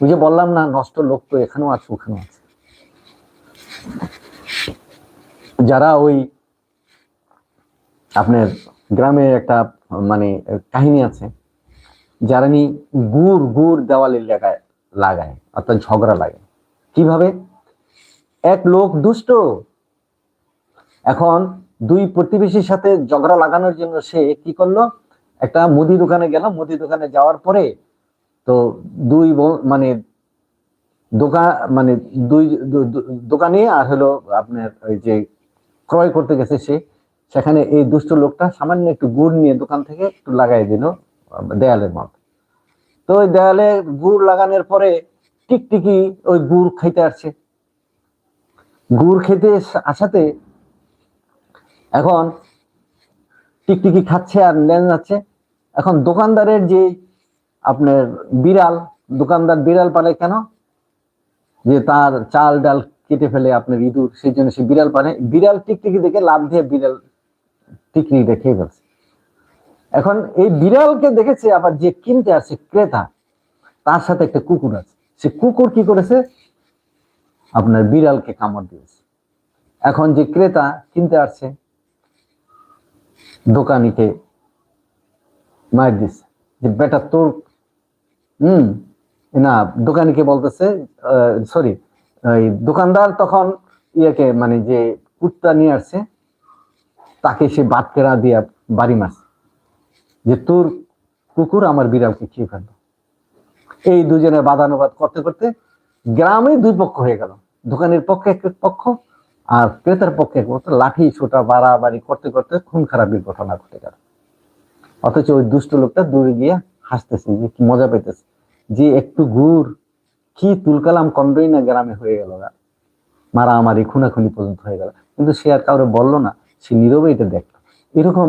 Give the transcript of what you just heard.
ওই যে বললাম না, নষ্ট লোক তো এখানেও আছে ওখানেও আছে। যারা ওই আপনার গ্রামে একটা মানে কাহিনী আছে, যারা নি গুড় গুড় দেওয়ালে লাগায় অর্থাৎ ঝগড়া লাগে। কিভাবে? এক লোক দুষ্ট, এখন দুই প্রতিবেশীর সাথে ঝগড়া লাগানোর জন্য সে কি করলো, একটা মুদি দোকানে গেল। মুদি দোকানে যাওয়ার পরে তো দুই মানে দোকান মানে দুই দোকানে আর হলো আপনার ওই যে ক্রয় করতে গেছে সে, সেখানে এই দুষ্ট লোকটা সামান্য একটু গুড় নিয়ে দোকান থেকে একটু লাগাই দিল দেয়ালের মধ্যে। তো ওই দেয়ালে গুড় লাগানোর পরে টিকটিকি ওই গুড় খাইতে আসছে। গুড় খেতে আসাতে এখন টিকটিকি খাচ্ছে আর লেন যাচ্ছে। এখন দোকানদারের যে আপনার বিড়াল, দোকানদার বিড়াল পালে কেন? যে তার চাল ডাল কেটে ফেলে আপনার ইঁদুর, সেই জন্য সে বিড়াল পালে। বিড়াল টিকটিকি দেখে লাভ দিয়ে বিড়াল টিকটিকিটা খেয়ে ফেলছে। এখন এই বিড়ালকে দেখেছে আবার যে কিনতে আসছে ক্রেতা, তার সাথে একটা কুকুর আছে। সে কুকুর কি করেছে, আপনার বিড়ালকে কামড় দিয়েছে। এখন যে ক্রেতা কিনতে আসছে, দোকানিকে মার দিচ্ছে যে বেটা তোর না, দোকানিকে বলতেছে সরি, দোকানদার তখন ইয়েকে মানে যে কুত্তা নিয়ে আসছে তাকে সে বাটকেরা দিয়া বাড়ি মারছে যে তোর কুকুর আমার বিড়ালকে খেয়ে ফেললো। এই দুজনে বাদানুবাদ করতে করতে গ্রামে দুই পক্ষ হয়ে গেল। দোকানের পক্ষে এক পক্ষ আর ক্রেতার পক্ষে এক পক্ষ। লাঠি ছোটা বাড়াবাড়ি করতে করতে খুন খারাপির ঘটনা ঘটে গেল। অথচ ওই দুষ্ট লোকটা দূরে গিয়ে হাসতেছে, যে কি মজা পাইতেছে, যে একটু গুড় কি তুলকালাম কন্ডই না গ্রামে হয়ে গেল, মারামারি খুনাখুনি পর্যন্ত হয়ে গেল। কিন্তু সে আর কাউরে বললো না, সে নীরবে এটা দেখলো। এরকম